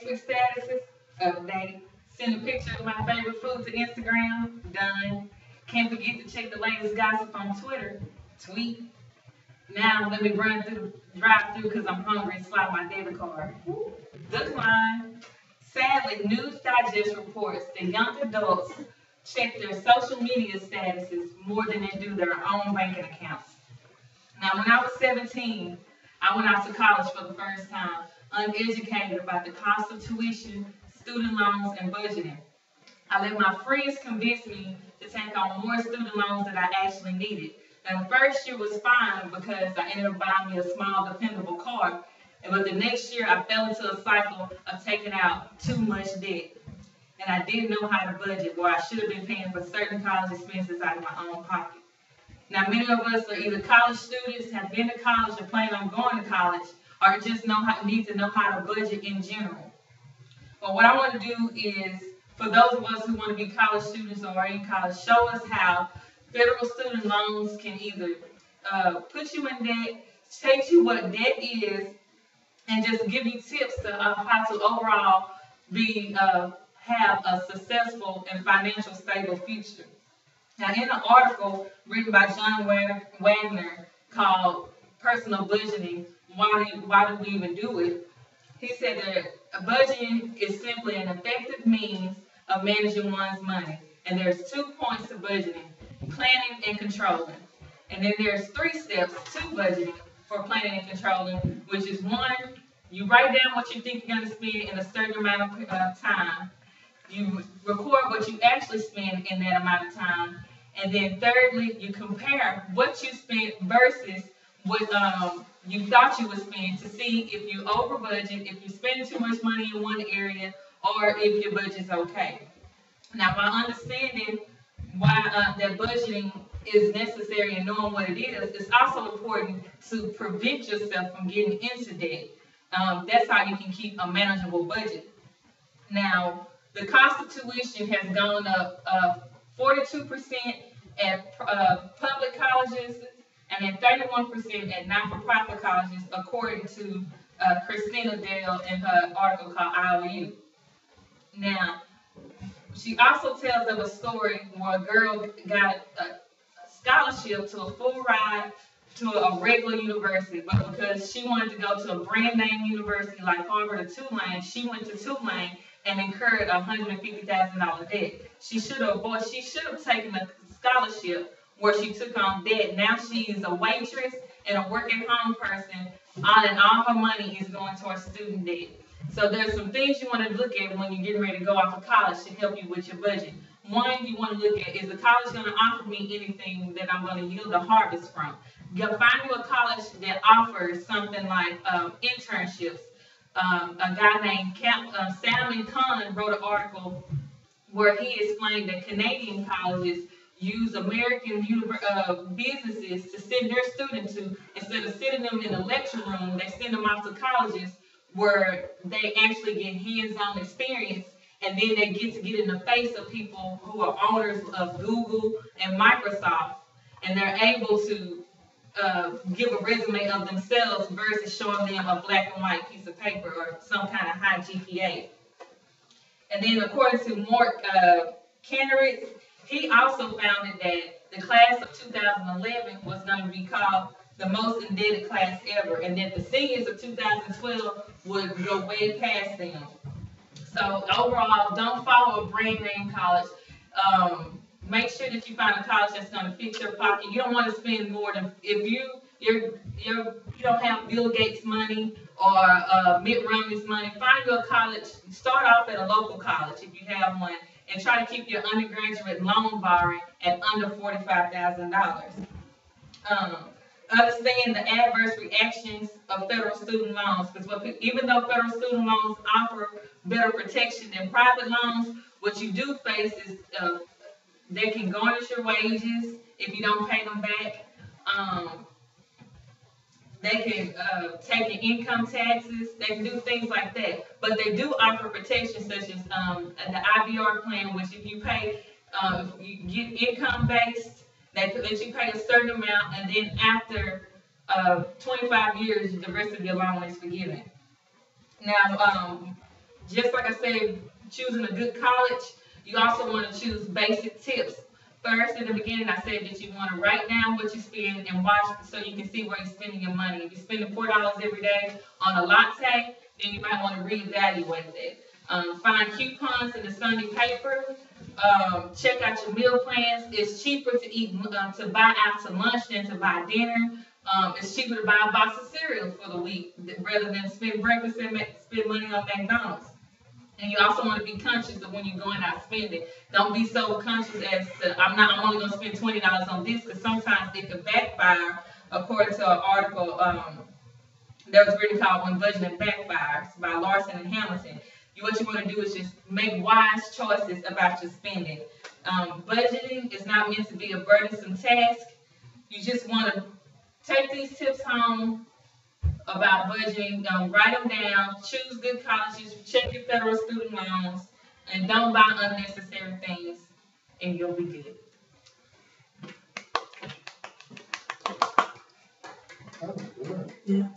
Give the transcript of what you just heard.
Facebook statuses, update. Send a picture of my favorite food to Instagram, done. Can't forget to check the latest gossip on Twitter, tweet. Now let me run through the drive-through because I'm hungry and slide my debit card. Decline. Sadly, News Digest reports that young adults check their social media statuses more than they do their own banking accounts. Now, when I was 17, I went out to college for the first time, uneducated about the cost of tuition, student loans, and budgeting. I let my friends convince me to take on more student loans than I actually needed. Now, the first year was fine because I ended up buying me a small, dependable car. But the next year, I fell into a cycle of taking out too much debt. And I didn't know how to budget, or I should have been paying for certain college expenses out of my own pocket. Now, many of us are either college students, have been to college, or plan on going to college, or just need to know how to budget in general. But what I want to do is, for those of us who want to be college students or are in college, show us how federal student loans can either put you in debt, teach you what debt is, and just give you tips to how to overall have a successful and financial stable future. Now, in an article written by John Wagner called "Personal Budgeting: Why do we even do it?" He said that budgeting is simply an effective means of managing one's money, and there's 2 points to budgeting: planning and controlling. And then there's 3 steps to budgeting for planning and controlling, which is 1, you write down what you think you're going to spend in a certain amount of time. You record what you actually spend in that amount of time. And then thirdly, you compare what you spent versus what you thought you would spend to see if you over budget, if you spend too much money in one area, or if your budget's okay. Now, by understanding why that budgeting is necessary and knowing what it is, it's also important to prevent yourself from getting into debt. That's how you can keep a manageable budget. Now, the cost of tuition has gone up 42% at public colleges and then 31% at not-for-profit colleges, according to Christina Dale in her article called IOU. Now, she also tells of a story where a girl got a scholarship to a full ride to a regular university, but because she wanted to go to a brand name university like Harvard or Tulane, she went to Tulane and incurred a $150,000 debt. She should have taken a scholarship where she took on debt. Now she is a waitress and a work-at-home person, and all her money is going towards student debt. So there's some things you want to look at when you're getting ready to go off to college to help you with your budget. One, you want to look at, is the college going to offer me anything that I'm going to yield a harvest from? Find you a college that offers something like internships. A guy named Salman Khan wrote an article where he explained that Canadian colleges use American businesses to send their students to. Instead of sending them in a lecture room, they send them off to colleges where they actually get hands-on experience, and then they get to get in the face of people who are owners of Google and Microsoft, and they're able to give a resume of themselves versus showing them a black and white piece of paper or some kind of high GPA. And then according to Mark Kenneritz, he also found that the class of 2011 was going to be called the most indebted class ever, and that the seniors of 2012 would go way past them. So overall, don't follow a brand name college. Make sure that you find a college that's going to fit your pocket. You don't want to spend more than, if you don't have Bill Gates money or Mitt Romney's money, find you a college. Start off at a local college if you have one, and try to keep your undergraduate loan borrowing at under $45,000. Understand the adverse reactions of federal student loans, because even though federal student loans offer better protection than private loans, what you do face is they can garnish your wages if you don't pay them back. They can take your income taxes. They can do things like that. But they do offer protection, such as the IBR plan, which if you pay, you get income based. They let you pay a certain amount, and then after 25 years, the rest of your loan is forgiven. Now, Just like I said, choosing a good college, you also want to choose basic tips. First, in the beginning, I said that you want to write down what you spend and watch so you can see where you're spending your money. If you're spending $4 every day on a latte, then you might want to reevaluate that. Find coupons in the Sunday paper. Check out your meal plans. It's cheaper to buy out to lunch than to buy dinner. It's cheaper to buy a box of cereal for the week rather than spend breakfast and spend money on McDonald's. And you also want to be conscious of when you're going out spending. Don't be so conscious as to, I'm only going to spend $20 on this, because sometimes it could backfire, according to an article that was written called When Budgeting Backfires by Larson and Hamilton. What you want to do is just make wise choices about your spending. Budgeting is not meant to be a burdensome task. You just want to take these tips home about budgeting, write them down, choose good colleges, check your federal student loans, and don't buy unnecessary things, and you'll be good. That was good. Yeah.